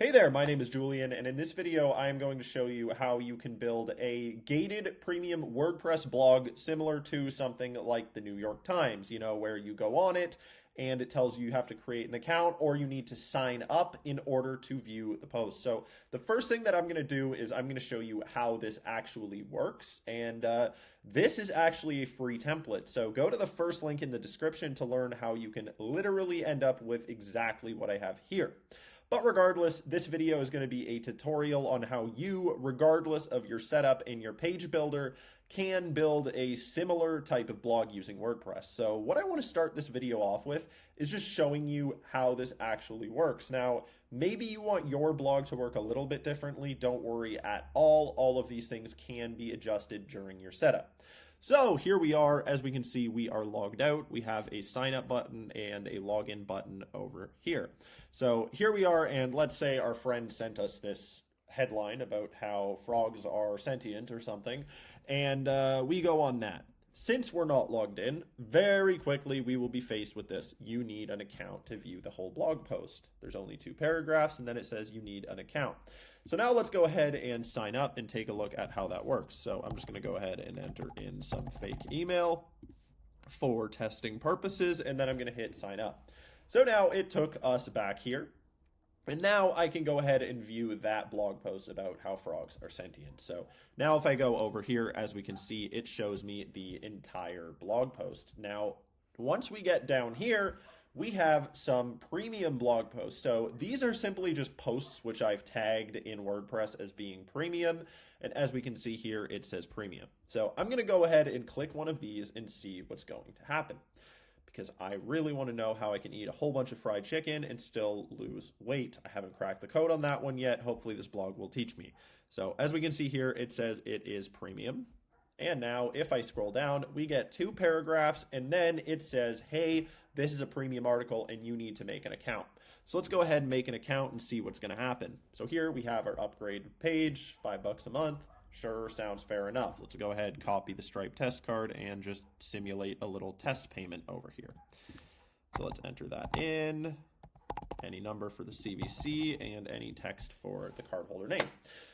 Hey there, my name is Julian, and in this video, I am going to show you how you can build a gated premium WordPress blog similar to something like the New York Times, where you go on it and it tells you you have to create an account or you need to sign up in order to view the post. So the first thing that I'm going to do is I'm going to show you how this actually works. And this is actually a free template. So go to the first link in the description to learn how you can literally end up with exactly what I have here. But regardless, this video is going to be a tutorial on how you, regardless of your setup in your page builder, can build a similar type of blog using WordPress. So what I want to start this video off with is just showing you how this actually works. Now, maybe you want your blog to work a little bit differently. Don't worry at all. All of these things can be adjusted during your setup. So here we are. As we can see, we are logged out. We have a sign up button and a login button over here. So here we are, and let's say our friend sent us this headline about how frogs are sentient or something, and we go on that. Since we're not logged in, very quickly we will be faced with this. You need an account to view the whole blog post. There's only 2 paragraphs, and then it says you need an account. So now let's go ahead and sign up and take a look at how that works. So I'm just going to go ahead and enter in some fake email for testing purposes, and then I'm going to hit sign up. So now it took us back here. And now I can go ahead and view that blog post about how frogs are sentient. So now if I go over here, as we can see, it shows me the entire blog post. Now, once we get down here, we have some premium blog posts. So these are simply just posts which I've tagged in WordPress as being premium. And as we can see here, it says premium. So I'm going to go ahead and click one of these and see what's going to happen, because I really want to know how I can eat a whole bunch of fried chicken and still lose weight. I haven't cracked the code on that one yet. Hopefully this blog will teach me. So as we can see here, it says it is premium. And now if I scroll down, we get 2 paragraphs, and then it says, hey, this is a premium article and you need to make an account. So let's go ahead and make an account and see what's going to happen. So here we have our upgrade page, $5 a month. Sure, sounds fair enough. Let's go ahead, copy the Stripe test card, and just simulate a little test payment over here. So let's enter that in, any number for the CVC, and any text for the cardholder name.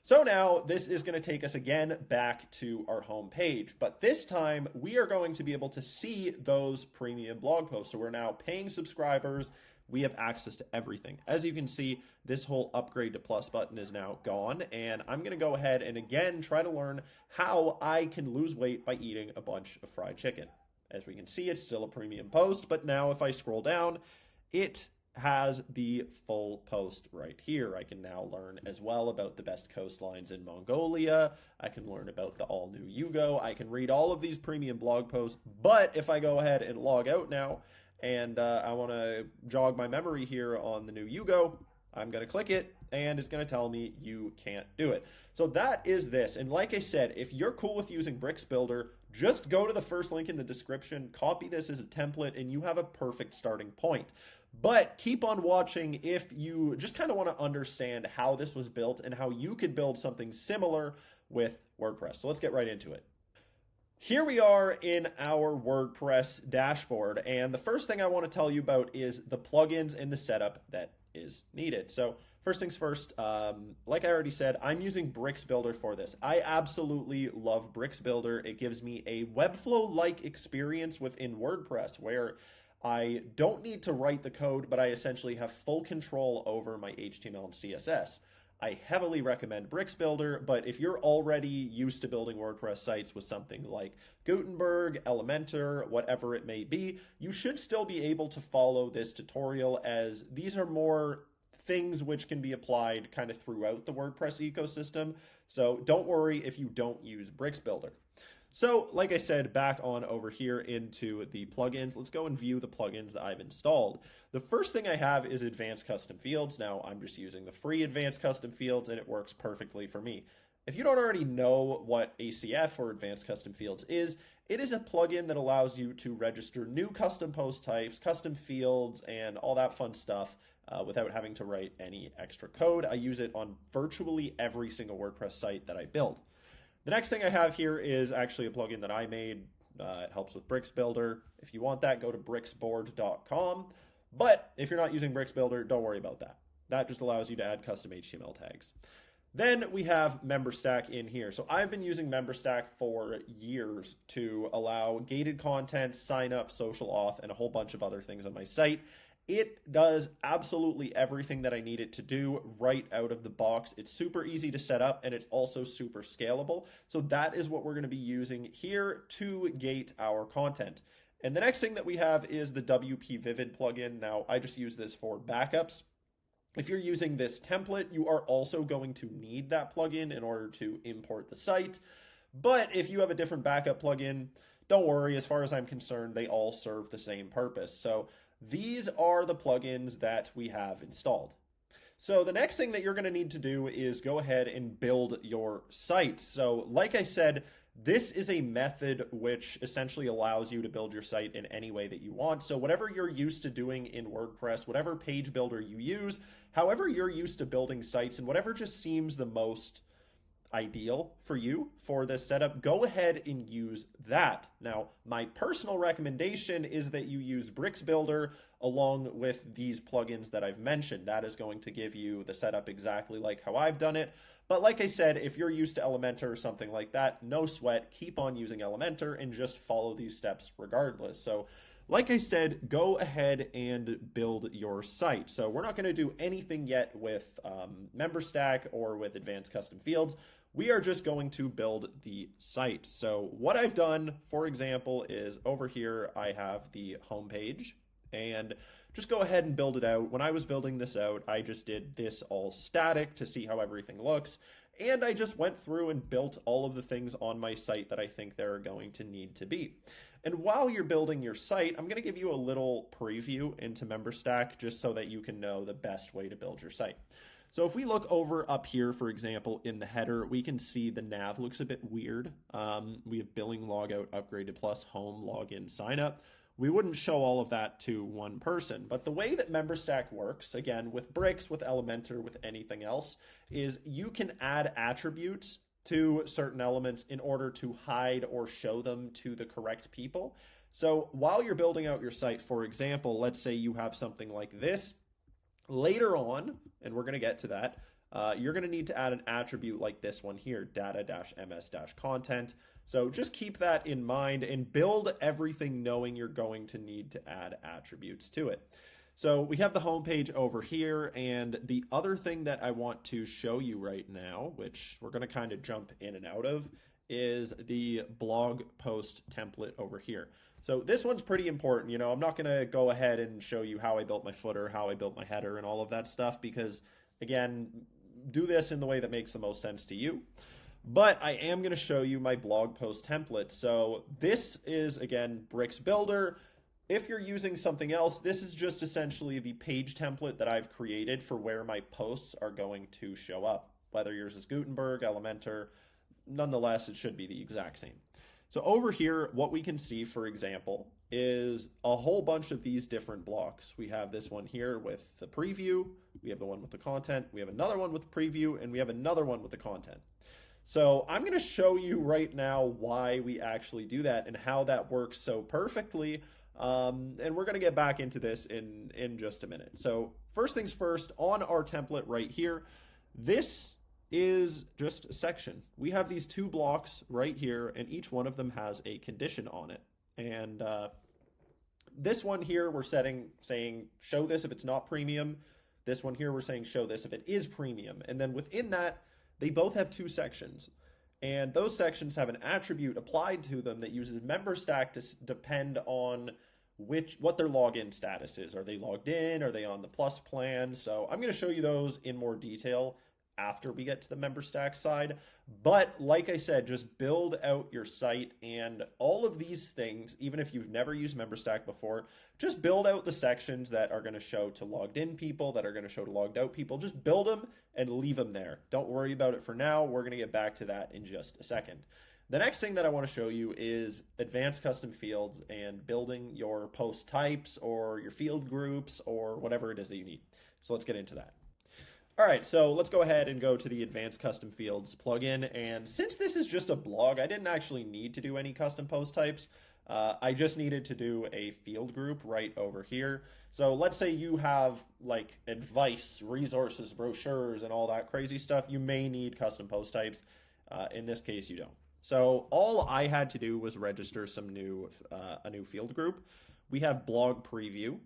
So now this is going to take us again back to our home page, but this time we are going to be able to see those premium blog posts. So we're now paying subscribers. We have access to everything. As you can see, this whole upgrade to plus button is now gone, and I'm going to go ahead and again try to learn how I can lose weight by eating a bunch of fried chicken. As we can see, it's still a premium post, but now if I scroll down, it has the full post right here. I can now learn as well about the best coastlines in Mongolia. I can learn about the all-new Yugo. I can read all of these premium blog posts, but if I go ahead and log out now, and I want to jog my memory here on the new Yugo, I'm going to click it, and it's going to tell me you can't do it. So that is this. And like I said, if you're cool with using Bricks Builder, just go to the first link in the description, copy this as a template, and you have a perfect starting point. But keep on watching if you just kind of want to understand how this was built and how you could build something similar with WordPress. So let's get right into it. Here we are in our WordPress dashboard, and the first thing I want to tell you about is the plugins and the setup that is needed. So first things first, like I already said, I'm using Bricks Builder for this. I absolutely love Bricks Builder. It gives me a Webflow-like experience within WordPress where I don't need to write the code, but I essentially have full control over my HTML and CSS. I heavily recommend Bricks Builder, but if you're already used to building WordPress sites with something like Gutenberg, Elementor, whatever it may be, you should still be able to follow this tutorial, as these are more things which can be applied kind of throughout the WordPress ecosystem. So don't worry if you don't use Bricks Builder. So like I said, back on over here into the plugins, let's go and view the plugins that I've installed. The first thing I have is Advanced Custom Fields. Now I'm just using the free Advanced Custom Fields and it works perfectly for me. If you don't already know what ACF or Advanced Custom Fields is, it is a plugin that allows you to register new custom post types, custom fields, and all that fun stuff without having to write any extra code. I use it on virtually every single WordPress site that I build. The next thing I have here is actually a plugin that I made. It helps with Bricks Builder. If you want that, go to bricksboard.com. But if you're not using Bricks Builder, don't worry about that. That just allows you to add custom HTML tags. Then we have MemberStack in here. So I've been using MemberStack for years to allow gated content, sign up, social auth, and a whole bunch of other things on my site. It does absolutely everything that I need it to do right out of the box. It's super easy to set up, and it's also super scalable. So that is what we're going to be using here to gate our content. And the next thing that we have is the WP Vivid plugin. Now, I just use this for backups. If you're using this template, you are also going to need that plugin in order to import the site. But if you have a different backup plugin, don't worry. As far as I'm concerned, they all serve the same purpose. So these are the plugins that we have installed. So the next thing that you're going to need to do is go ahead and build your site. So like I said, this is a method which essentially allows you to build your site in any way that you want. So whatever you're used to doing in WordPress, whatever page builder you use, however you're used to building sites, and whatever just seems the most ideal for you for this setup, go ahead and use that. Now, my personal recommendation is that you use Bricks Builder along with these plugins that I've mentioned. That is going to give you the setup exactly like how I've done it. But like I said, if you're used to Elementor or something like that, no sweat, keep on using Elementor and just follow these steps regardless. So like I said, go ahead and build your site. So we're not going to do anything yet with MemberStack or with advanced custom fields. We are just going to build the site. So what I've done, for example, is over here, I have the home page, and just go ahead and build it out. When I was building this out, I just did this all static to see how everything looks. And I just went through and built all of the things on my site that I think there are going to need to be. And while you're building your site, I'm going to give you a little preview into MemberStack just so that you can know the best way to build your site. So if we look over up here, for example, in the header, we can see the nav looks a bit weird. We have billing, logout, upgraded plus, home, login, sign up. We wouldn't show all of that to one person, but the way that MemberStack works, again, with Bricks, with Elementor, with anything else, is you can add attributes to certain elements in order to hide or show them to the correct people. So while you're building out your site, for example, let's say you have something like this. Later on, and we're going to get to that, you're going to need to add an attribute like this one here, data-ms-content. So just keep that in mind and build everything knowing you're going to need to add attributes to it. So we have the home page over here, and the other thing that I want to show you right now, which we're going to kind of jump in and out of, is the blog post template over here. So this one's pretty important. You know, I'm not going to go ahead and show you how I built my footer, how I built my header, and all of that stuff, because again, do this in the way that makes the most sense to you. But I am going to show you my blog post template. So this is, again, Bricks Builder. If you're using something else, this is just essentially the page template that I've created for where my posts are going to show up. Whether yours is Gutenberg, Elementor, nonetheless, it should be the exact same. So over here, what we can see, for example, is a whole bunch of these different blocks. We have this one here with the preview, we have the one with the content, we have another one with the preview, and we have another one with the content. So I'm going to show you right now why we actually do that and how that works so perfectly. And we're going to get back into this in just a minute. So first things first, on our template right here, this is just a section. We have these two blocks right here, and each one of them has a condition on it. And this one here, we're saying show this if it's not premium. This one here, we're saying show this if it is premium. And then within that, they both have two sections. And those sections have an attribute applied to them that uses MemberStack to depend on what their login status is. Are they logged in? Are they on the plus plan? So I'm going to show you those in more detail after we get to the MemberStack side. But like I said, just build out your site, and all of these things, even if you've never used MemberStack before, just build out the sections that are going to show to logged in people, that are going to show to logged out people. Just build them and leave them there. Don't worry about it for now. We're going to get back to that in just a second. The next thing that I want to show you is advanced custom fields and building your post types or your field groups or whatever it is that you need. So let's get into that. All right, so let's go ahead and go to the Advanced Custom Fields plugin. And since this is just a blog, I didn't actually need to do any custom post types. I just needed to do a field group right over here. So let's say you have like advice, resources, brochures, and all that crazy stuff. You may need custom post types. In this case, you don't. So all I had to do was register a new field group. We have blog preview.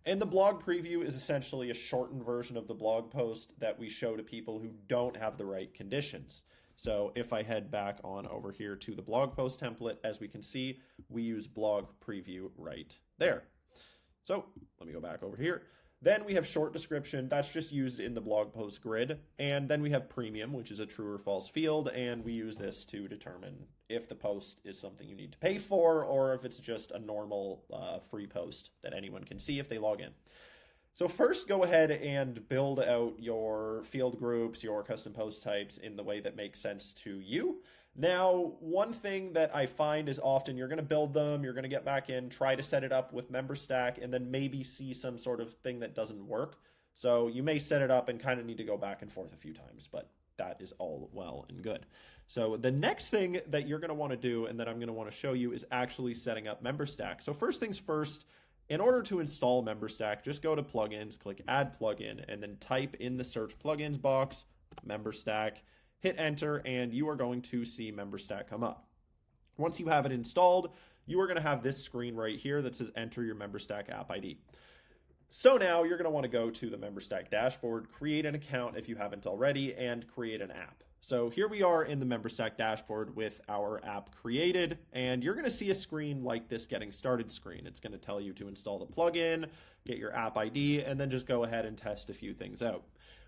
And the blog preview is essentially a shortened version of the blog post that we show to people who don't have the right conditions. So if I head back on over here to the blog post template, as we can see, we use blog preview right there. So let me go back over here. Then we have short description. That's just used in the blog post grid. And then we have premium, which is a true or false field. And we use this to determine if the post is something you need to pay for or if it's just a normal free post that anyone can see if they log in. So first, go ahead and build out your field groups, your custom post types in the way that makes sense to you. Now, one thing that I find is often you're going to build them, you're going to get back in, try to set it up with MemberStack, and then maybe see some sort of thing that doesn't work. So you may set it up and kind of need to go back and forth a few times, but that is all well and good. So the next thing that you're going to want to do and that I'm going to want to show you is actually setting up MemberStack. So first things first, in order to install MemberStack, just go to plugins, click add plugin, and then type in the search plugins box, MemberStack, hit enter, and you are going to see MemberStack come up. Once you have it installed, you are going to have this screen right here that says enter your MemberStack app ID. So now you're going to want to go to the MemberStack dashboard, create an account if you haven't already, and create an app. So here we are in the MemberStack dashboard with our app created, and you're going to see a screen like this getting started screen. It's going to tell you to install the plugin, get your app ID, and then just go ahead and test a few things out.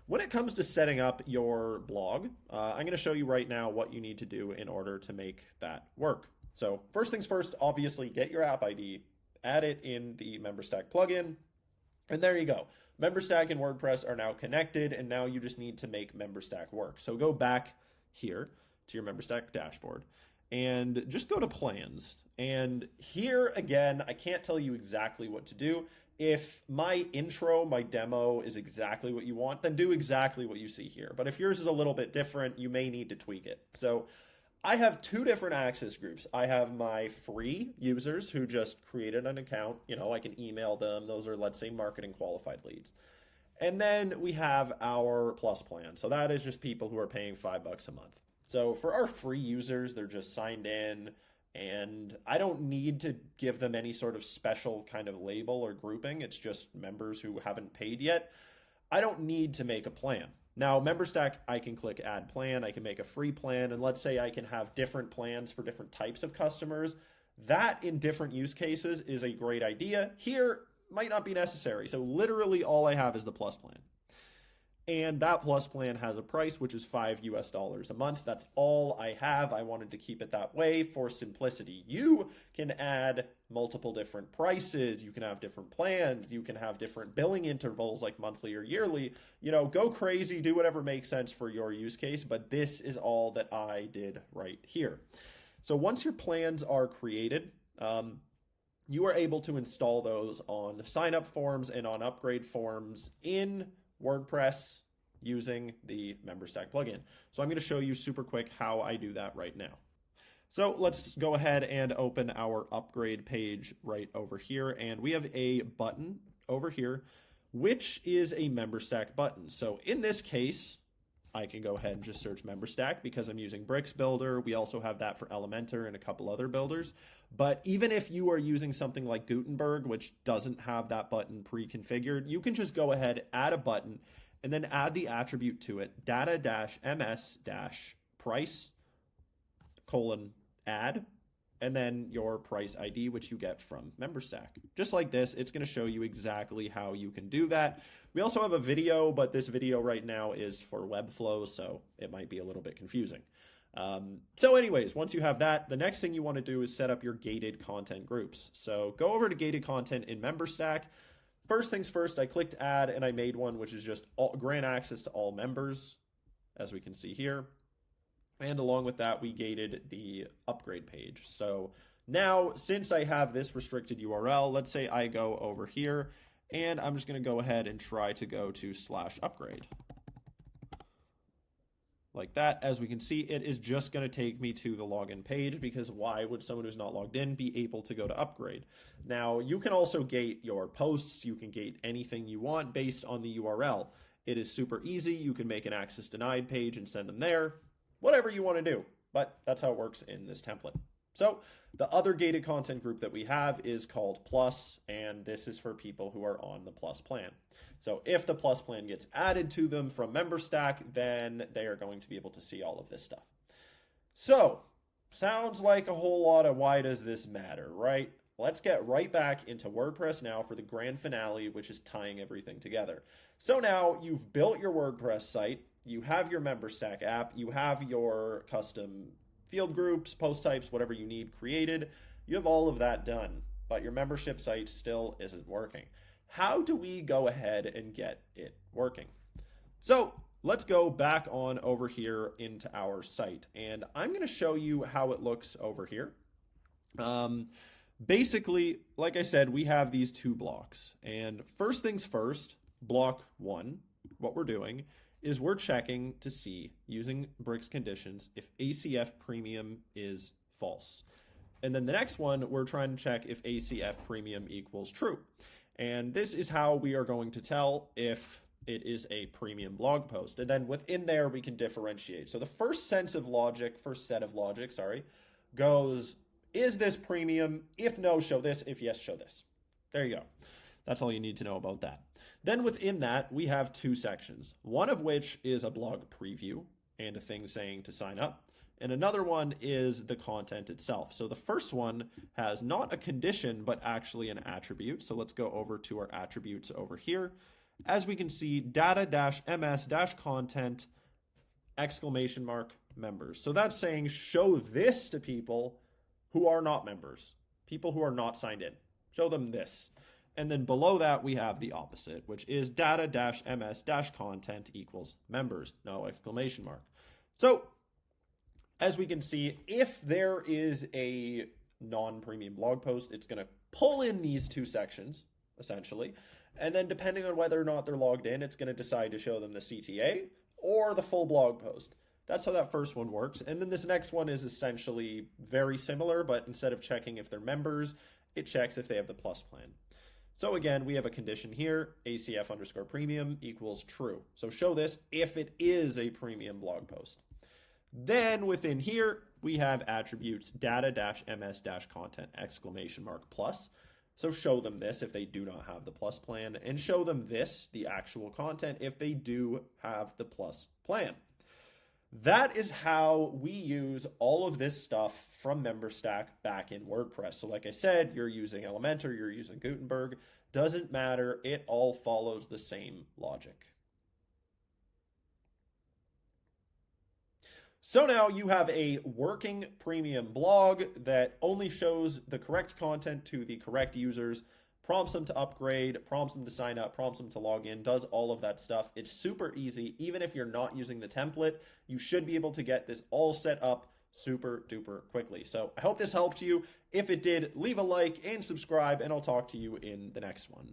When it comes to setting up your blog, I'm going to show you right now what you need to do in order to make that work. So first things first, obviously get your app ID, add it in the MemberStack plugin, and there you go. MemberStack and WordPress are now connected, and now you just need to make MemberStack work. So go back here to your MemberStack dashboard and just go to plans. And here again, I can't tell you exactly what to do. If my intro, my demo is exactly what you want, then do exactly what you see here. But if yours is a little bit different, you may need to tweak it. So I have two different access groups. I have my free users who just created an account. You know, I can email them. Those are, let's say, marketing qualified leads. And then we have our plus plan. So that is just people who are paying $5 a month. So for our free users, they're just signed in, and I don't need to give them any sort of special kind of label or grouping. It's just members who haven't paid yet. I don't need to make a plan. Now, MemberStack, I can click add plan. I can make a free plan. And let's say I can have different plans for different types of customers. That in different use cases is a great idea. Here might not be necessary. So literally all I have is the plus plan. And that plus plan has a price, which is $5 a month. That's all I have. I wanted to keep it that way for simplicity. You can add multiple different prices. You can have different plans. You can have different billing intervals like monthly or yearly. You know, go crazy, do whatever makes sense for your use case. But this is all that I did right here. So once your plans are created, you are able to install those on sign-up forms and on upgrade forms in WordPress using the MemberStack plugin. So I'm going to show you super quick how I do that right now. So let's go ahead and open our upgrade page right over here. And we have a button over here, which is a MemberStack button. So in this case, I can go ahead and just search MemberStack because I'm using Bricks Builder. We also have that for Elementor and a couple other builders. But even if you are using something like Gutenberg, which doesn't have that button pre-configured, you can just go ahead, add a button, and then add the attribute to it, data-ms-price::add, and then your price ID, which you get from MemberStack. Just like this, it's going to show you exactly how you can do that. We also have a video, but this video right now is for Webflow, so it might be a little bit confusing. So anyways, once you have that, the next thing you want to do is set up your gated content groups. So go over to gated content in MemberStack. First things first, I clicked add and I made one, which is just grant access to all members, as we can see here. And along with that, we gated the upgrade page. So now, since I have this restricted URL, let's say I go over here and I'm just going to go ahead and try to go to /upgrade. like that. As we can see, it is just going to take me to the login page, because why would someone who's not logged in be able to go to upgrade? Now, you can also gate your posts. You can gate anything you want based on the URL. It is super easy. You can make an access denied page and send them there, whatever you want to do. But that's how it works in this template. So the other gated content group that we have is called Plus, and this is for people who are on the Plus plan. So if the Plus plan gets added to them from MemberStack, then they are going to be able to see all of this stuff. So sounds like a whole lot of why does this matter, right? Let's get right back into WordPress now for the grand finale, which is tying everything together. So now you've built your WordPress site, you have your MemberStack app, you have your custom field groups, post types, whatever you need created. You have all of that done, but your membership site still isn't working. How do we go ahead and get it working? So let's go back on over here into our site, and I'm going to show you how it looks over here. Basically, like I said, we have these two blocks, and first things first, block 1, what we're doing is we're checking to see, using Bricks conditions, if ACF premium is false. And then the next one, we're trying to check if ACF premium equals true. And this is how we are going to tell if it is a premium blog post. And then within there, we can differentiate. So the first set of logic, goes, is this premium? If no, show this. If yes, show this. There you go. That's all you need to know about that. Then within that, we have two sections, one of which is a blog preview and a thing saying to sign up, and another one is the content itself. So the first one has not a condition, but actually an attribute. So let's go over to our attributes over here. As we can see, data-ms-content, ! members. So that's saying show this to people who are not members, people who are not signed in. Show them this. And then below that, we have the opposite, which is data-ms-content equals members, no exclamation mark. So as we can see, if there is a non-premium blog post, it's going to pull in these two sections, essentially. And then depending on whether or not they're logged in, it's going to decide to show them the CTA or the full blog post. That's how that first one works. And then this next one is essentially very similar, but instead of checking if they're members, it checks if they have the Plus plan. So again, we have a condition here, ACF_premium equals true. So show this if it is a premium blog post. Then within here, we have attributes data-ms-content ! plus. So show them this if they do not have the Plus plan, and show them this, the actual content, if they do have the Plus plan. That is how we use all of this stuff from MemberStack back in WordPress. So like I said, you're using Elementor, you're using Gutenberg, doesn't matter. It all follows the same logic. So now you have a working premium blog that only shows the correct content to the correct users, prompts them to upgrade, prompts them to sign up, prompts them to log in, does all of that stuff. It's super easy. Even if you're not using the template, you should be able to get this all set up super duper quickly. So I hope this helped you. If it did, leave a like and subscribe, and I'll talk to you in the next one.